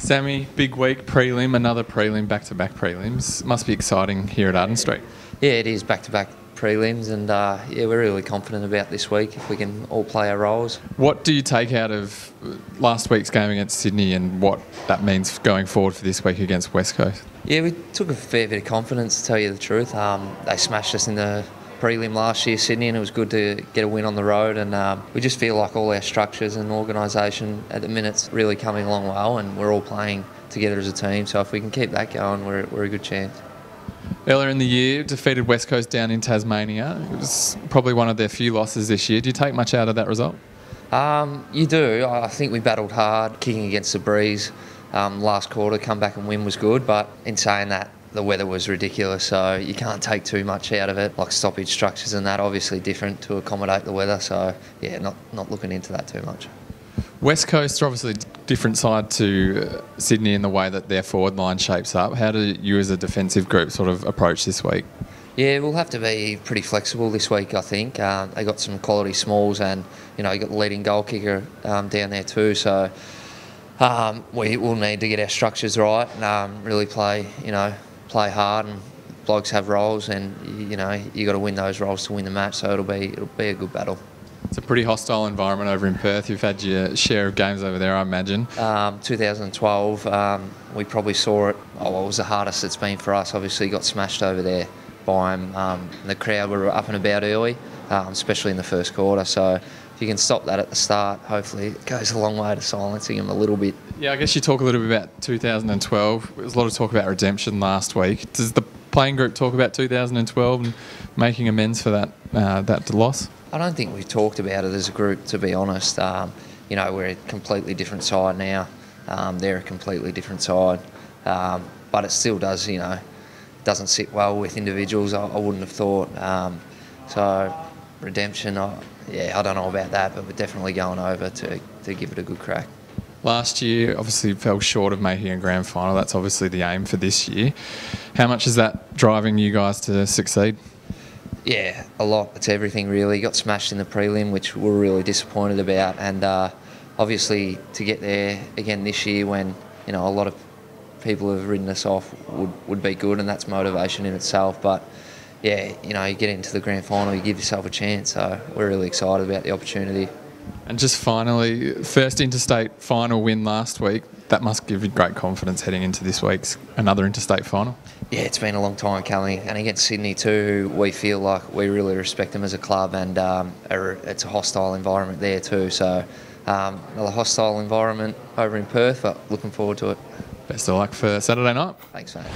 Sammy, big week, prelim, another prelim, back-to-back prelims. Must be exciting here at Arden Street. Yeah, it is back-to-back prelims, and yeah, we're really confident about this week if we can all play our roles. What do you take out of last week's game against Sydney and what that means going forward for this week against West Coast? Yeah, we took a fair bit of confidence, to tell you the truth. They smashed us in the prelim last year, Sydney, and it was good to get a win on the road, and we just feel like all our structures and organisation at the minute's really coming along well, and we're all playing together as a team, so if we can keep that going, we're a good chance. Earlier in the year, defeated West Coast down in Tasmania. It was probably one of their few losses this year. Do you take much out of that result? You do. I think we battled hard, kicking against the breeze. Last quarter, come back and win was good, but in saying that, the weather was ridiculous, so you can't take too much out of it. Like stoppage structures and that, obviously different to accommodate the weather, so yeah, not looking into that too much. West Coast are obviously a different side to Sydney in the way that their forward line shapes up. How do you as a defensive group sort of approach this week? Yeah, we'll have to be pretty flexible this week, I think. They got some quality smalls, and you got the leading goal kicker down there too, so we will need to get our structures right and really play hard, and blokes have roles, and you got to win those roles to win the match, so it'll be a good battle. It's a pretty hostile environment over in Perth. You've had your share of games over there, I imagine. 2012, we probably saw it. It was the hardest it's been for us. Obviously, got smashed over there by them. The crowd were up and about early, especially in the first quarter. So if you can stop that at the start, hopefully it goes a long way to silencing them a little bit. Yeah, I guess you talk a little bit about 2012. There was a lot of talk about redemption last week. Does the playing group talk about 2012 and making amends for that loss? I don't think we've talked about it as a group, to be honest. We're a completely different side now. They're a completely different side. But it still does, doesn't sit well with individuals, I wouldn't have thought. So redemption, I don't know about that, but we're definitely going over to give it a good crack. Last year, obviously, fell short of making a grand final. That's obviously the aim for this year. How much is that driving you guys to succeed? Yeah, a lot. It's everything, really. Got smashed in the prelim, which we're really disappointed about. And obviously, to get there again this year when, a lot of people have written us off would be good, and that's motivation in itself. But, yeah, you get into the grand final, you give yourself a chance. So we're really excited about the opportunity. And just finally, first interstate final win last week. That must give you great confidence heading into this week's another interstate final. Yeah, it's been a long time coming, and against Sydney too, we feel like we really respect them as a club, and it's a hostile environment there too. So another hostile environment over in Perth, but looking forward to it. Best of luck for Saturday night. Thanks, mate.